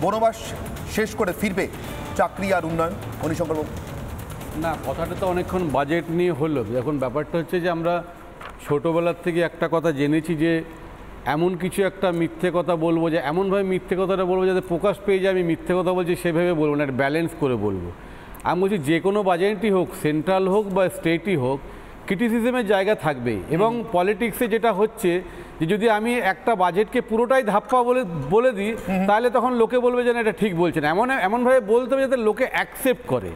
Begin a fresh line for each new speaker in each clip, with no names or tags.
বনবাস শেষ করে ফিরবে চাকরি আর উন্নয়ন? মণিশঙ্কর বাবু
না, কথাটা তো অনেকক্ষণ বাজেট নিয়ে হলো। এখন ব্যাপারটা হচ্ছে যে আমরা ছোটোবেলার থেকে একটা কথা জেনেছি যে এমন কিছু একটা মিথ্যে কথা বলবো, যে এমনভাবে মিথ্যে কথাটা বলবো যাতে প্রকাশ পেয়ে যায় আমি মিথ্যে কথা বলছি সেভাবে বলবো না, একটা ব্যালেন্স করে বলবো। আমি বলছি যে কোনো বাজেটই হোক, সেন্ট্রাল হোক বা স্টেটই হোক, ক্রিটিসিজমের জায়গা থাকবেই। এবং পলিটিক্সে যেটা হচ্ছে যে যদি আমি একটা বাজেটকে পুরোটাই ধাপ্পা বলে দিই তাহলে তখন লোকে বলবে যে না এটা ঠিক বলছে না, এমনভাবে বলতে হবে যাতে লোকে অ্যাকসেপ্ট করে।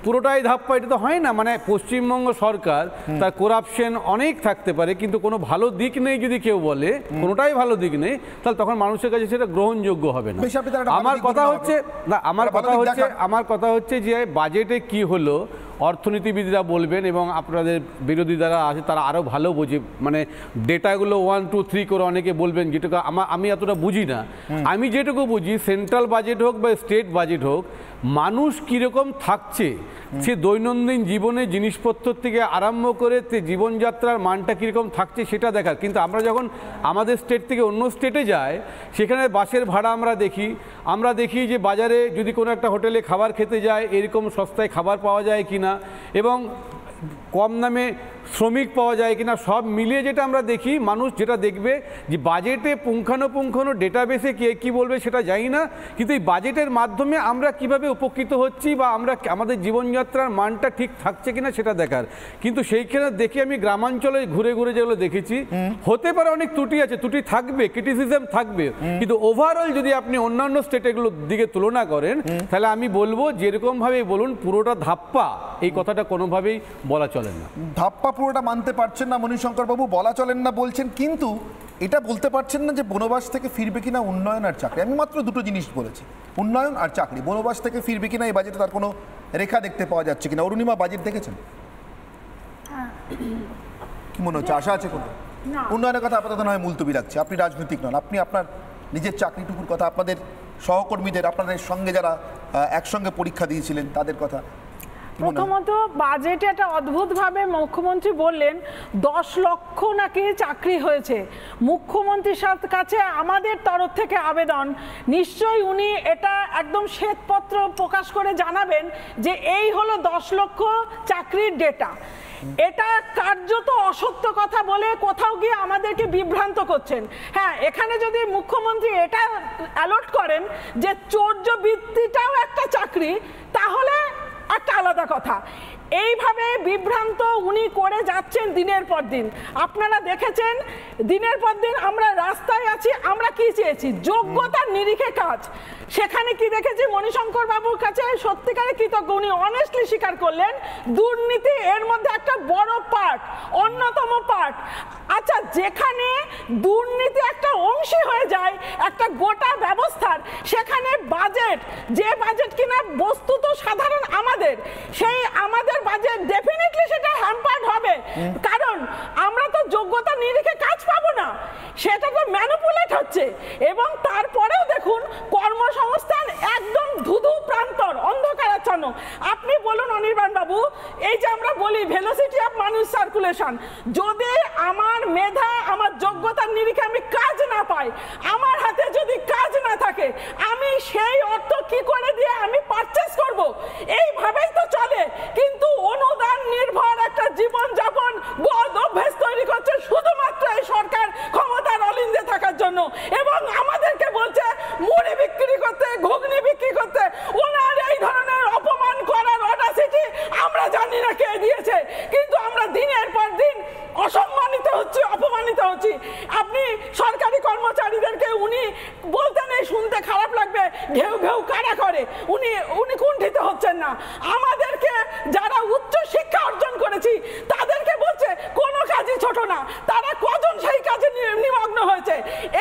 পুরোটাই ধাপ্পা এটা তো হয় না। মানে পশ্চিমবঙ্গ সরকার তার করাপশন অনেক থাকতে পারে, কিন্তু কোনো ভালো দিক নেই যদি কেউ বলে কোনোটাই ভালো দিক নেই, তাহলে তখন মানুষের কাছে সেটা গ্রহণযোগ্য হবে না। আমার কথা হচ্ছে যে বাজেটে কি হলো অর্থনীতিবিদরা বলবেন এবং আপনাদের বিরোধী যারা আছে তারা আরও ভালো বোঝে, মানে ডেটাগুলো 1 2 3 করে অনেকে বলবেন, যেটুকু আমি এতটা বুঝি না। আমি যেটুকু বুঝি সেন্ট্রাল বাজেট হোক বা স্টেট বাজেট হোক, মানুষ কীরকম থাকছে সে দৈনন্দিন জীবনে জিনিসপত্র থেকে আরম্ভ করে জীবনযাত্রার মানটা কীরকম থাকছে সেটা দেখার। কিন্তু আমরা যখন আমাদের স্টেট থেকে অন্য স্টেটে যাই সেখানে বাসের ভাড়া আমরা দেখি যে বাজারে যদি কোনো একটা হোটেলে খাবার খেতে যায় এরকম সস্তায় খাবার পাওয়া যায় কিনা এবং কম দামে শ্রমিক পাওয়া যায় কিনা, সব মিলিয়ে যেটা আমরা দেখি মানুষ যেটা দেখবে যে বাজেটে পুঙ্খানুপুঙ্খানু ডেটাবেসে কে কী বলবে সেটা জানি না, কিন্তু এই বাজেটের মাধ্যমে আমরা কিভাবে উপকৃত হচ্ছি বা আমাদের জীবনযাত্রার মানটা ঠিক থাকছে কিনা সেটা দেখার। কিন্তু সেইখানে দেখি আমি গ্রামাঞ্চলে ঘুরে ঘুরে যেগুলো দেখেছি, হতে পারে অনেক ত্রুটি আছে, ত্রুটি থাকবে, ক্রিটিসিজম থাকবে, কিন্তু ওভারঅল যদি আপনি অন্যান্য স্টেটেগুলোর দিকে তুলনা করেন তাহলে আমি বলবো যেরকমভাবেই বলুন পুরোটা ধাপ্পা, এই কথাটা কোনোভাবেই বলা চলে না।
ধাপ্পা পুরোটা মানতে পারছেন না মণিশঙ্কর বাবু, বলা চলেন না বলছেন, কিন্তু এটা বলতে পারছেন না যে বনবাস থেকে ফিরবে কিনা উন্নয়ন আর চাকরি। আমি মাত্র দুটো জিনিস বলেছি, উন্নয়ন আর চাকরি। বনবাস থেকে ফিরবে কিনা এই বাজেটে তার কোনো রেখা দেখতে পাওয়া যাচ্ছে কিনা? অরুণিমা বাজেট দেখেছেন? কি মনে হচ্ছে, আশা আছে কোনো? উন্নয়নের কথা আপাতত নয় মুলতবি রাখছে। আপনি রাজনৈতিক নন, আপনি আপনার নিজের চাকরিটুকুর কথা, আপনাদের সহকর্মীদের, আপনাদের সঙ্গে যারা একসঙ্গে পরীক্ষা দিয়েছিলেন তাদের কথা।
প্রথমত বাজেটে একটা অদ্ভুতভাবে মুখ্যমন্ত্রী বললেন 10 লক্ষ নাকি চাকরি হয়েছে। মুখ্যমন্ত্রীর কাছে আমাদের তরফ থেকে আবেদন, নিশ্চয়ই উনি এটা একদম শ্বেতপত্র প্রকাশ করে জানাবেন যে এই হলো 10 লক্ষ চাকরির ডেটা। এটা কার্যত অসত্য কথা বলে কোথাও গিয়ে আমাদেরকে বিভ্রান্ত করছেন। হ্যাঁ, এখানে যদি মুখ্যমন্ত্রী এটা অ্যালট করেন যে চৌর্যবৃত্তিটাও একটা চাকরি তাহলে একটা আলাদা কথা। এইভাবে বিভ্রান্ত উনি করে যাচ্ছেন দিনের পর দিন। আপনারা দেখেছেন দিনের পর দিন আমরা রাস্তায় আছি, আমরা কি চেয়েছি? যোগ্যতার নিরিখে কাজ। সেখানে কি দেখেছি? মণিশঙ্কর বাবুর কাছে সত্যিকারে কৃতজ্ঞ, উনি অনেস্টলি স্বীকার করলেন দুর্নীতি এর মধ্যে একটা বড় পার্ট, অন্যতম পার্ট। আচ্ছা, যেখানে দুর্নীতি একটা অংশী হয়ে যায় একটা গোটা ব্যবস্থার, সেখানে বাজেট, যে বাজেট কিনা বস্তুত সাধারণ আমাদের, সেই আমাদের বাজেট ডেফিনেটলি সেটা হ্যাম্পার্ড হবে, কারণ আমরা তো যোগ্যতা নিরিখে কাজ পাবো না, সেটা তো ম্যানিপুলেট হচ্ছে। এবং তারপরেও দেখুন কর্মসংস্থান একদম ধুধু প্রান্তর, অন্ধকারাচ্ছন্ন। আপনি বলুন অনির্বাণ বাবু, এই যে আমরা বলি ভেলোসিটি অফ মানুষ সার্কুলেশন, যদি আমার মেধা, আমার যোগ্যতার নিরিখে আমি কাজ না পাই, আমার হাতে যদি কাজ না থাকে, আমি সেই অর্থ কি করে দিয়ে আমি পারচেজ করব? এইভাবেই তো চলে। কিন্তু অনুদান নির্ভর একটা জীবন যাপন বদ অভ্যেস তৈরি করছে শুধুমাত্র এই সরকার ক্ষমতার অলিন্দে থাকার জন্য, এবং আমাদেরকে বলছে মুড়ি বিক্রি করতে, ঘুগনি বিক্রি করতে। ওনার এই ধরনের অপমান করার অডাসিটি আমরা জানি না কে দিয়েছে, কিন্তু আমরা দিনের পর দিন অসম্মানিত হচ্ছি, অপমানিত হচ্ছি। আপনি সরকারি কর্মচারীদেরকে উনি বলতেন, এই শুনতে খারাপ লাগবে, ঘেউ ঘেউ কারা করে, উনি কুণ্ঠিত হচ্ছেন না। আমাদেরকে যারা উচ্চ শিক্ষা অর্জন করেছি তাদেরকে বলছে কোনো কাজই ছোট না, তারা কজন সেই কাজে নিমগ্ন হয়েছে।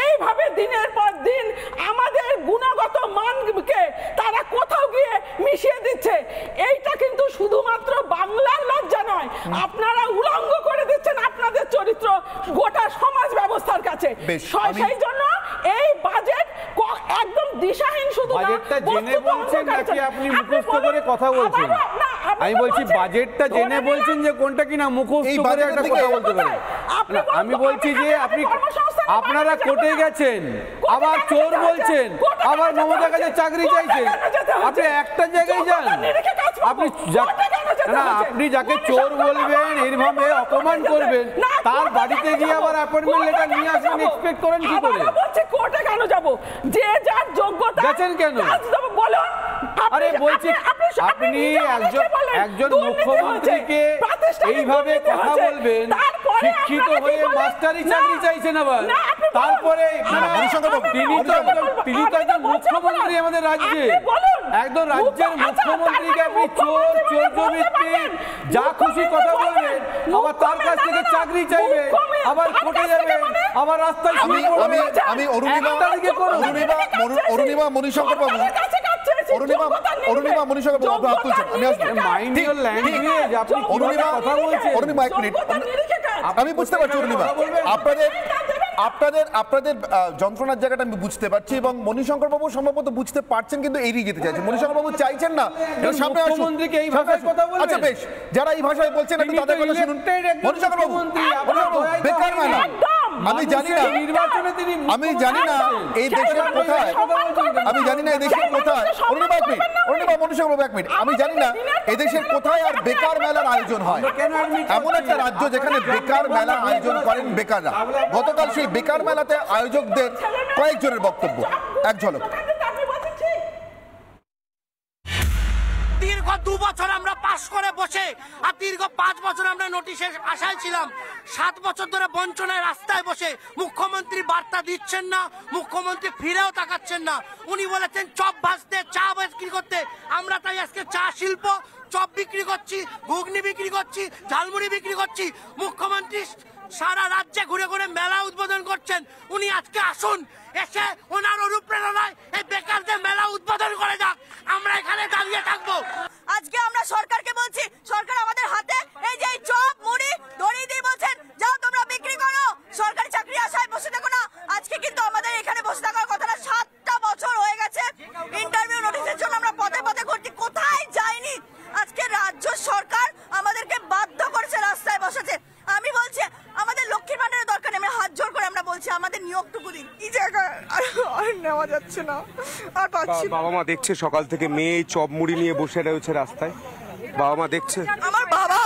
এইভাবে দিনের পর দিন আমাদের গুণগত মানকে তারা কোথাও গিয়ে মিশিয়ে দিচ্ছে। এইটা কিন্তু শুধুমাত্র বাংলার লজ্জা নয়, আপনারা উলঙ্গ করে দিচ্ছেন আপনাদের চরিত্র গোটা সমাজ ব্যবস্থার কাছে। সেই জন্য এই বাজেট একদম দিশাহীন, শুধু
বাজেটটা জেনে বলছেন নাকি আপনি মুখস্থ করে কথা বলছেন?
না,
আমি বলছি বাজেটটা জেনে বলছেন যে কোনটা কিনা মুখস্থ করে একটা কথা বলতে পারেন। আমি বলছি যে আপনারা কোর্টে গেছেন, আবার চোর বলছেন, আবার মমতার কাছে চাকরি চাইছেন। আপনি একটা জায়গায় যান, আপনি যাকে চোর বলবেন, এইভাবে অপমান করবেন, তার বাড়িতে গিয়ে আবার অ্যাপয়েন্টমেন্ট লেটার নিয়ে আসবেন, এক্সপেক্ট করেন কি করে?
কোর্টে কেন যাব? যে যার যোগ্যতা
গেছেন কেন?
বলুন।
আরে বলছি আপনি একজন মুখ্যমন্ত্রীকে এইভাবে কথা বলবেন, শিক্ষিত হয়ে মাস্টারি চাকরি চাইছেন আবার, তারপরে তিনি তো একজন মুখ্যমন্ত্রী আমাদের রাজ্যে, একদম রাজ্যের মুখ্যমন্ত্রীকে আপনি চোর, চৌর্যবৃত্তি, যা খুশি কথা বলবেন, আবার তার কাছ থেকে চাকরি চাইবে, আবার কোর্টে যাবে, আবার রাস্তায় শুরু করবে।
আমি অরুণিমা মণিশঙ্কর বাবু, অরুণিমা মণিশঙ্কর বাবু হাত তুলছেন, আমি আসবো।
মাইন্ড ইওর ল্যাঙ্গুয়েজ, আপনি
অরুণিমা
কথা বলছেন।
অরুণিমা এক মিনিট, আমি বুঝতে পারছি অরুণিমা, আপনাদের যন্ত্রণার জায়গাটা আমি বুঝতে পারছি, এবং মণিশঙ্কর বাবু সম্ভবত বুঝতে পারছেন কিন্তু এড়িয়ে যেতে চাইছেন। মণিশঙ্কর বাবু চাইছেন না সামনে আসুন।
মুখ্যমন্ত্রীকে এই ভাষায় কথা বলবেন?
আচ্ছা বেশ, যারা এই ভাষায় বলছেন একটু তাদের কথা শুনুন। মণিশঙ্কর বাবু, বেকার মেলা, আমি জানি না এই দেশের কোথায়, আমি জানি না এই দেশের কোথায়, অরুণিমা মণিশঙ্কর বাবু এক মিনিট, আমি জানি না এই দেশের কোথায় আর বেকার মেলার আয়োজন হয়। এমন একটা রাজ্য যেখানে বেকার মেলা আয়োজন করেন বেকাররা। গতকাল সেই বেকার মেলাতে আয়োজকদের কয়েকজনের বক্তব্য, এক ঝলক।
দীর্ঘ 2 বছর আমরা পাস করে বসে, আর দীর্ঘ 5 বছর আমরা নোটিশের আশায় ছিলাম। 7 বছর ধরে বঞ্চনায় রাস্তায় বসে মুখ্যমন্ত্রী বার্তা দিচ্ছেন না, মুখ্যমন্ত্রী ফিরেও তাকাচ্ছেন না। উনি বলেছেন চপ ভাজতে, চা বিক্রি করতে, আমরা তাই আজকে চা শিল্প, চপ বিক্রি করছি, ঘুগনি বিক্রি করছি, ঝালমুড়ি বিক্রি করছি। মুখ্যমন্ত্রী সারা রাজ্যে ঘুরে ঘুরে মেলা উদ্বোধন করছেন। উনি আজকে আসুন, এসে ওনার অনুপ্রেরণায় এই বেকারদের মেলা উদ্বোধন করে যাক, আমরা এখানে দাঁড়িয়ে থাকবো।
আজকে আমরা সরকারকে বলছি, সরকার আমাদের হাতে এই যে চপ মুড়ি দড়ি দিয়ে বলছেন যাও তোমরা বিক্রি করো, সরকারি চাকরি আশায় বসে থাকো না। আজকে কিন্তু আমাদের এখানে বসে থাকার কথা না, 7টা বছর হয়ে গেছে ইন্টারভিউ নোটিশের জন্য আমরা পথে পথে ঘুরছি, কোথায় যাইনি। আজকে রাজ্য সরকার আমাদেরকে বাধ্য করেছে, রাস্তায় বসেছে। আমি বলছি আমাদের লক্ষ্মীর ভান্ডারের দরকার নেই, আমরা হাত জোর করে আমরা বলছি আমাদের নিয়োগটুকু দিন। এই জায়গায় আর নেওয়া যাচ্ছে না, আর পাচ্ছি।
বাবা মা দেখছে সকাল থেকে মেয়ে চপ মুড়ি নিয়ে বসে রয়েছে রাস্তায়, বাবা মা দেখছে।
আমার বাবা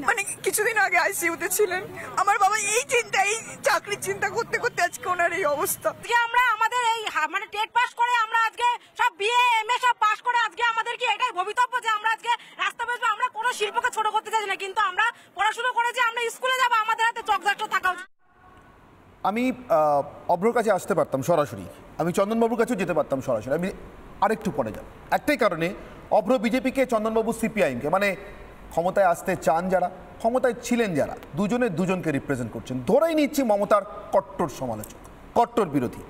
মানে কিছুদিন আগে আইসিইউতে ছিলেন, আমার বাবা এই চিন্তা, এই চাকরির চিন্তা করতে করতে আজকে ওনার এই অবস্থা।
আমরা আমাদের এই মানে টেট পাস করে আমরা আজকে সব বিএ এমএ সব পাস করে আজকে আমাদের কি এটাই ভবিতব্য যে আমরা আজকে রাস্তা বেসবো? আমরা কোনো শিল্পকে ছোট করতে চাইছি না, কিন্তু আমরা পড়াশোনা করে যে আমরা স্কুলে যাবো, আমাদের হাতে চকজাটটা থাকা উচিত।
আমি অভ্রর কাছে আসতে পারতাম সরাসরি, আমি চন্দনবাবুর কাছেও যেতে পারতাম সরাসরি, আমি আরেকটু পরে যাব একটাই কারণে, অভ্র বিজেপিকে, চন্দনবাবু সিপিআইএমকে, মানে ক্ষমতায় আসতে চান যারা, ক্ষমতায় ছিলেন যারা, দুজনকে রিপ্রেজেন্ট করছেন। ধরেই নিচ্ছি মমতার কট্টর সমালোচক, কট্টর বিরোধী,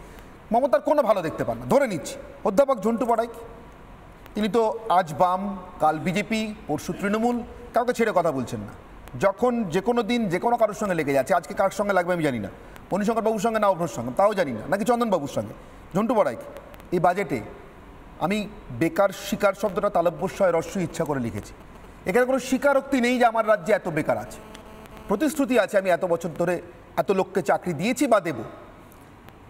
মমতার কোনো ভালো দেখতে পান না, ধরে নিচ্ছি। অধ্যাপক ঝন্টু পড়াই, তিনি তো আজ বাম, কাল বিজেপি, পরশু তৃণমূল, কাউকে ছেড়ে কথা বলছেন না। যখন যে কোনো দিন যে কোনো কারোর সঙ্গে লেগে যাচ্ছে, আজকে কার সঙ্গে লাগবে আমি জানি না, মণিশঙ্কর বাবুর সঙ্গে না অভ্রর সঙ্গে তাও জানি না, নাকি চন্দনবাবুর সঙ্গে। ঝন্টু পড়াই, এই বাজেটে আমি বেকার শিকার শব্দটা তালব্যস্বয় রস্যই ইচ্ছা করে লিখেছি। এখানে কোনো স্বীকারোক্তি নেই যে আমার রাজ্যে এত বেকার আছে, প্রতিশ্রুতি আছে আমি এত বছর ধরে এত লোককে চাকরি দিয়েছি বা দেব।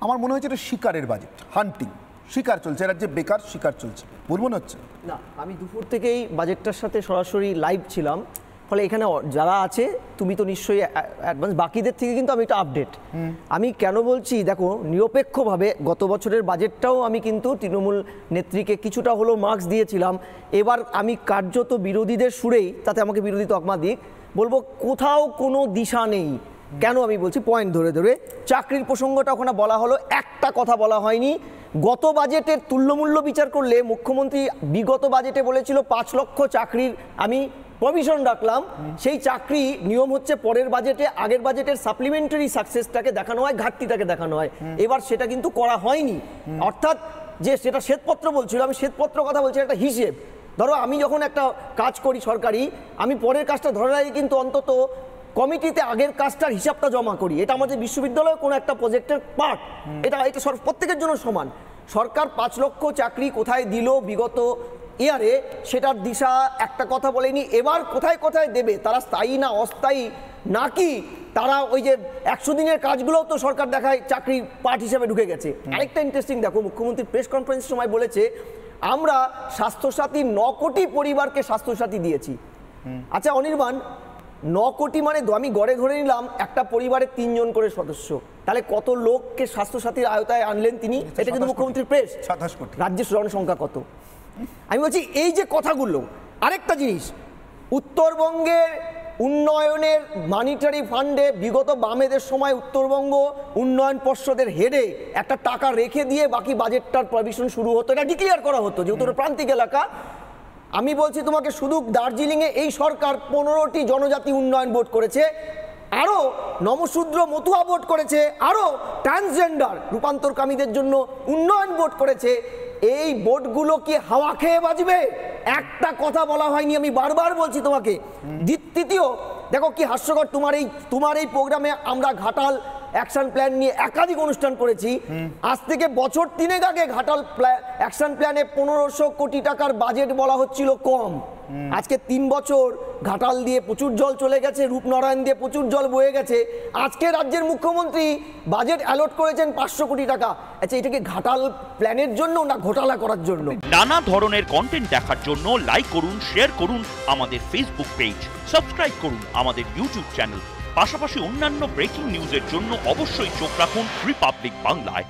আমার মনে হচ্ছে এটা শিকারের বাজেট, হান্টিং, শিকার চলছে রাজ্যে, বেকার শিকার চলছে, ভুল মনে হচ্ছে
না? আমি দুপুর থেকেই বাজেটটার সাথে সরাসরি লাইভ ছিলাম, ফলে এখানে যারা আছে তুমি তো নিশ্চয়ই অ্যাডভান্স, বাকিদের থেকে কিন্তু আমি একটা আপডেট। আমি কেন বলছি দেখো, নিরপেক্ষভাবে গত বছরের বাজেটটাও আমি কিন্তু তৃণমূল নেত্রীকে কিছুটা হলেও মার্কস দিয়েছিলাম। এবার আমি কার্যত বিরোধীদের সুরেই, তাতে আমাকে বিরোধী তকমা দিক, বলবো কোথাও কোনো দিশা নেই। কেন আমি বলছি পয়েন্ট ধরে ধরে, চাকরির প্রসঙ্গটা ওখানে বলা হলো, একটা কথা বলা হয়নি। গত বাজেটের তুল্যমূল্য বিচার করলে মুখ্যমন্ত্রী বিগত বাজেটে বলেছিল 5 লক্ষ চাকরির আমি প্রভিশন রাখলাম, সেই চাকরি নিয়ম হচ্ছে পরের বাজেটে আগের বাজেটের সাপ্লিমেন্টারি সাকসেসটাকে দেখানো হয়, ঘাটতিটাকে দেখানো হয়। এবার সেটা কিন্তু করা হয়নি, অর্থাৎ যে সেটা শ্বেতপত্র বলছিল, আমি শ্বেতপত্র কথা বলছি, একটা হিসেব। ধরো আমি যখন একটা কাজ করি সরকারি, আমি পরের কাজটা ধরে রাখি, কিন্তু অন্তত কমিটিতে আগের কাজটার হিসাবটা জমা করি। এটা আমাদের বিশ্ববিদ্যালয়ে কোনো একটা প্রজেক্টের পার্ট, এটা প্রত্যেকের জন্য সমান। সরকার 5 লক্ষ চাকরি কোথায় দিল বিগত ইয়ারে সেটার দিশা একটা কথা বলেনি। এবার কোথায় কোথায় দেবে, তারা স্থায়ী না অস্থায়ী, নাকি তারা ওই যে 100 দিনের কাজগুলোও তো সরকার দেখায় চাকরি পার্ট হিসেবে ঢুকে গেছে। আরেকটা ইন্টারেস্টিং দেখো, মুখ্যমন্ত্রী প্রেস কনফারেন্সের সময় বলেছে আমরা স্বাস্থ্যসাথী 9 কোটি পরিবারকে স্বাস্থ্যসাথী দিয়েছি। আচ্ছা অনির্বাণ, 9 কোটি মানে আমি গড়ে ধরে নিলাম একটা পরিবারে 3 জন করে সদস্য, তাহলে কত লোককে স্বাস্থ্যসাথীর আওতায় আনলেন তিনি? এটা কিন্তু মুখ্যমন্ত্রীর প্রেস।
27 কোটি।
রাজ্যের জনসংখ্যা কত? আমি বলছি এই যে কথাগুলো, আরেকটা জিনিস, উত্তরবঙ্গের উন্নয়নের মনিটারি ফান্ডে বিগত বামেদের সময় উত্তরবঙ্গ উন্নয়ন পর্ষদের হেডে একটা টাকা রেখে দিয়ে বাকি বাজেটটার প্রভিশন শুরু হতো, এটা ডিক্লেয়ার করা হতো যেহেতু প্রান্তিক এলাকা। আমি বলছি তোমাকে, শুধু দার্জিলিংয়ে এই সরকার 15টি জনজাতি উন্নয়ন বোর্ড করেছে, আরও নমশূদ্র মতুয়া বোর্ড করেছে, আরও ট্রান্সজেন্ডার রূপান্তরকামীদের জন্য উন্নয়ন বোর্ড করেছে। এই বোর্ডগুলো কি হাওয়া খেয়ে বাজবে? একটা কথা বলা হয়নি, আমি বারবার বলছি তোমাকে। দ্বিতীয় দেখো কি হাস্যকর, তোমার এই প্রোগ্রামে আমরা ঘাটাল অ্যাকশন প্ল্যান নিয়ে একাধিক অনুষ্ঠান করেছি। আজ থেকে বছর 3 আগে ঘাটাল অ্যাকশন প্ল্যানে 1500 কোটি টাকার বাজেট বলা হচ্ছিল কম। আজকে 3 বছর ঘাটাল দিয়ে প্রচুর জল চলে গেছে, রূপনারায়ণ দিয়ে প্রচুর জল বয়ে গেছে। আজকে রাজ্যের মুখ্যমন্ত্রী বাজেট অ্যালট করেছেন 500 কোটি টাকা। আচ্ছা এটা কি ঘাটাল প্ল্যানের জন্য না ঘোটালা করার জন্য?
নানা ধরনের কন্টেন্ট দেখার জন্য লাইক করুন, শেয়ার করুন আমাদের ফেসবুক পেজ, সাবস্ক্রাইব করুন আমাদের ইউটিউব চ্যানেল। পাশাপাশি অন্যান্য ব্রেকিং নিউজের জন্য অবশ্যই চোখ রাখুন রিপাবলিক বাংলায়।